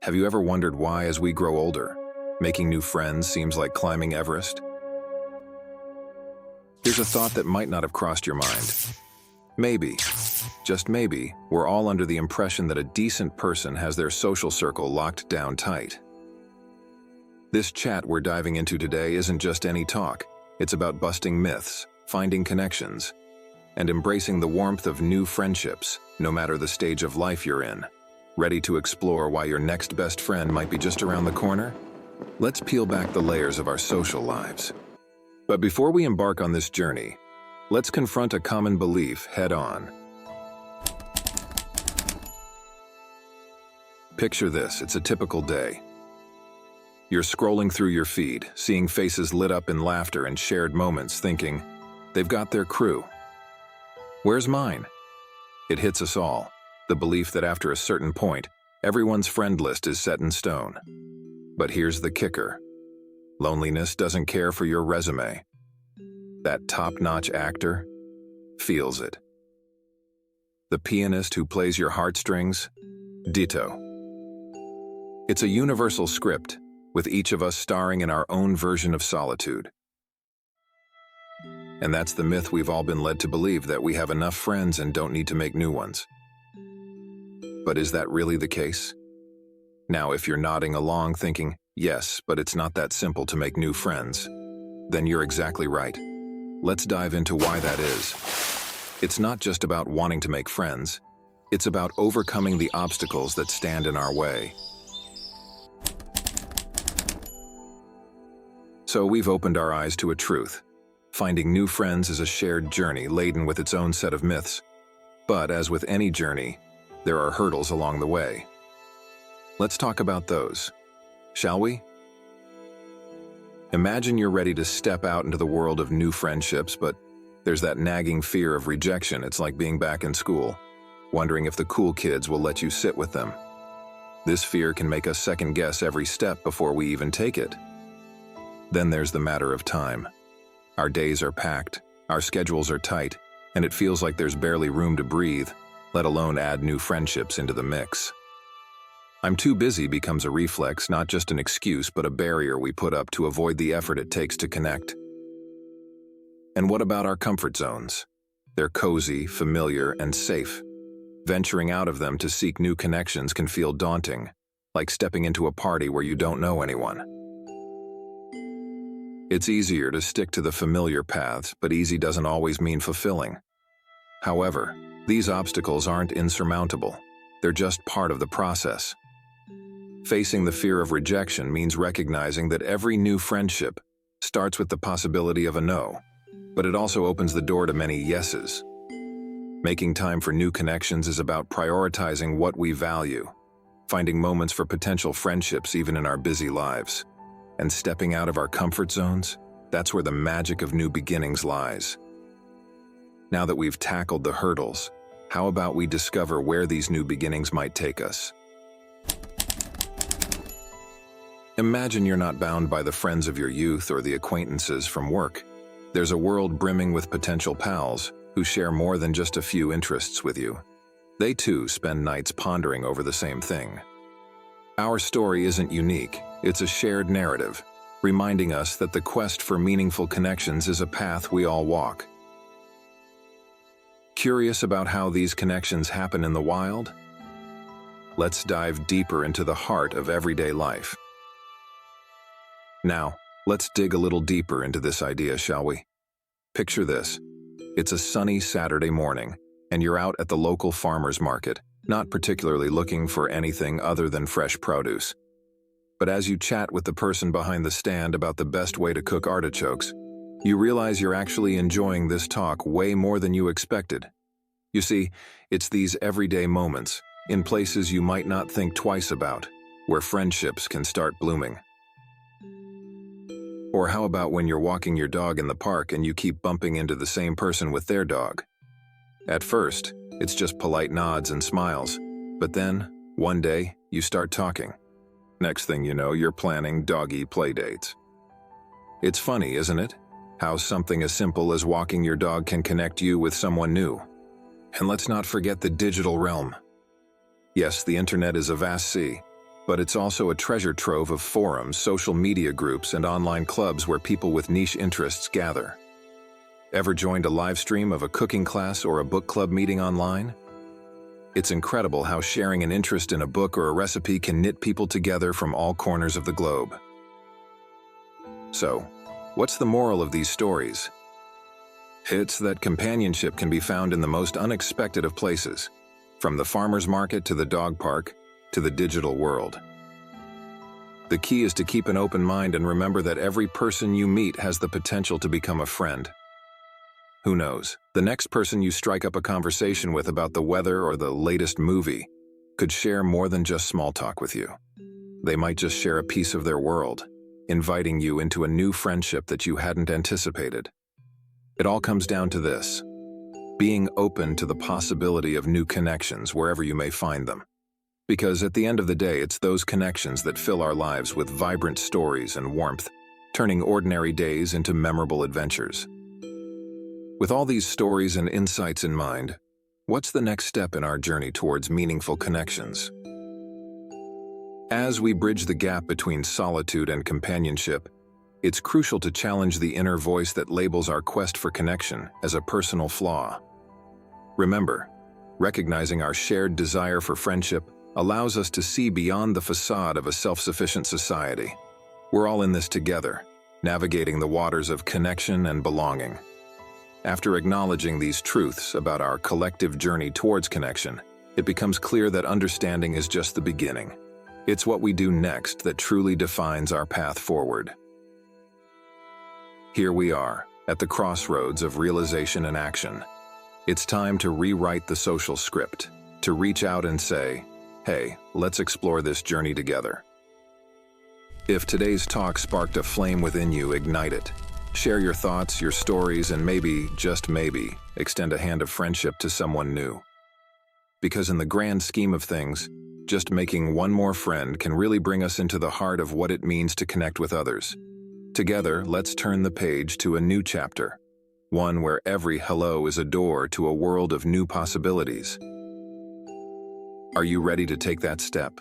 Have you ever wondered why, as we grow older, making new friends seems like climbing Everest? Here's a thought that might not have crossed your mind. Maybe, just maybe, we're all under the impression that a decent person has their social circle locked down tight. This chat we're diving into today isn't just any talk. It's about busting myths, finding connections, and embracing the warmth of new friendships, no matter the stage of life you're in. Ready to explore why your next best friend might be just around the corner? Let's peel back the layers of our social lives. But before we embark on this journey, let's confront a common belief head-on. Picture this, it's a typical day. You're scrolling through your feed, seeing faces lit up in laughter and shared moments, thinking, they've got their crew. Where's mine? It hits us all, the belief that after a certain point, everyone's friend list is set in stone. But here's the kicker. Loneliness doesn't care for your resume. That top-notch actor feels it. The pianist who plays your heartstrings, ditto. It's a universal script, with each of us starring in our own version of solitude. And that's the myth we've all been led to believe, that we have enough friends and don't need to make new ones. But is that really the case? Now, if you're nodding along thinking, yes, but it's not that simple to make new friends, then you're exactly right. Let's dive into why that is. It's not just about wanting to make friends. It's about overcoming the obstacles that stand in our way. So we've opened our eyes to a truth. Finding new friends is a shared journey laden with its own set of myths. But as with any journey, there are hurdles along the way. Let's talk about those, shall we? Imagine you're ready to step out into the world of new friendships, but there's that nagging fear of rejection. It's like being back in school, wondering if the cool kids will let you sit with them. This fear can make us second-guess every step before we even take it. Then there's the matter of time. Our days are packed, our schedules are tight, and it feels like there's barely room to breathe, let alone add new friendships into the mix. I'm too busy becomes a reflex, not just an excuse, but a barrier we put up to avoid the effort it takes to connect. And what about our comfort zones? They're cozy, familiar, and safe. Venturing out of them to seek new connections can feel daunting, like stepping into a party where you don't know anyone. It's easier to stick to the familiar paths, but easy doesn't always mean fulfilling. However, these obstacles aren't insurmountable. They're just part of the process. Facing the fear of rejection means recognizing that every new friendship starts with the possibility of a no, but it also opens the door to many yeses. Making time for new connections is about prioritizing what we value, finding moments for potential friendships even in our busy lives, and stepping out of our comfort zones. That's where the magic of new beginnings lies. Now that we've tackled the hurdles, how about we discover where these new beginnings might take us? Imagine you're not bound by the friends of your youth or the acquaintances from work. There's a world brimming with potential pals who share more than just a few interests with you. They too spend nights pondering over the same thing. Our story isn't unique, it's a shared narrative, reminding us that the quest for meaningful connections is a path we all walk. Curious about how these connections happen in the wild? Let's dive deeper into the heart of everyday life. Now, let's dig a little deeper into this idea, shall we? Picture this. It's a sunny Saturday morning, and you're out at the local farmer's market, not particularly looking for anything other than fresh produce. But as you chat with the person behind the stand about the best way to cook artichokes, you realize you're actually enjoying this talk way more than you expected. You see, it's these everyday moments, in places you might not think twice about, where friendships can start blooming. Or how about when you're walking your dog in the park and you keep bumping into the same person with their dog? At first, it's just polite nods and smiles, but then, one day, you start talking. Next thing you know, you're planning doggy playdates. It's funny, isn't it? How something as simple as walking your dog can connect you with someone new. And let's not forget the digital realm. Yes, the internet is a vast sea, But it's also a treasure trove of forums, social media groups, and online clubs where people with niche interests gather. Ever joined a live stream of a cooking class or a book club meeting online? It's incredible how sharing an interest in a book or a recipe can knit people together from all corners of the globe. So, what's the moral of these stories? It's that companionship can be found in the most unexpected of places, from the farmer's market to the dog park to the digital world. The key is to keep an open mind and remember that every person you meet has the potential to become a friend. Who knows, the next person you strike up a conversation with about the weather or the latest movie could share more than just small talk with you. They might just share a piece of their world, inviting you into a new friendship that you hadn't anticipated. It all comes down to this: being open to the possibility of new connections wherever you may find them. Because at the end of the day, it's those connections that fill our lives with vibrant stories and warmth, turning ordinary days into memorable adventures. With all these stories and insights in mind, what's the next step in our journey towards meaningful connections? As we bridge the gap between solitude and companionship, it's crucial to challenge the inner voice that labels our quest for connection as a personal flaw. Remember, recognizing our shared desire for friendship allows us to see beyond the facade of a self-sufficient society. We're all in this together, navigating the waters of connection and belonging. After acknowledging these truths about our collective journey towards connection, it becomes clear that understanding is just the beginning. It's what we do next that truly defines our path forward. Here we are, at the crossroads of realization and action. It's time to rewrite the social script, to reach out and say, "Hey, let's explore this journey together." If today's talk sparked a flame within you, ignite it. Share your thoughts, your stories, and maybe, just maybe, extend a hand of friendship to someone new. Because in the grand scheme of things, just making one more friend can really bring us into the heart of what it means to connect with others. Together, let's turn the page to a new chapter, one where every hello is a door to a world of new possibilities. Are you ready to take that step?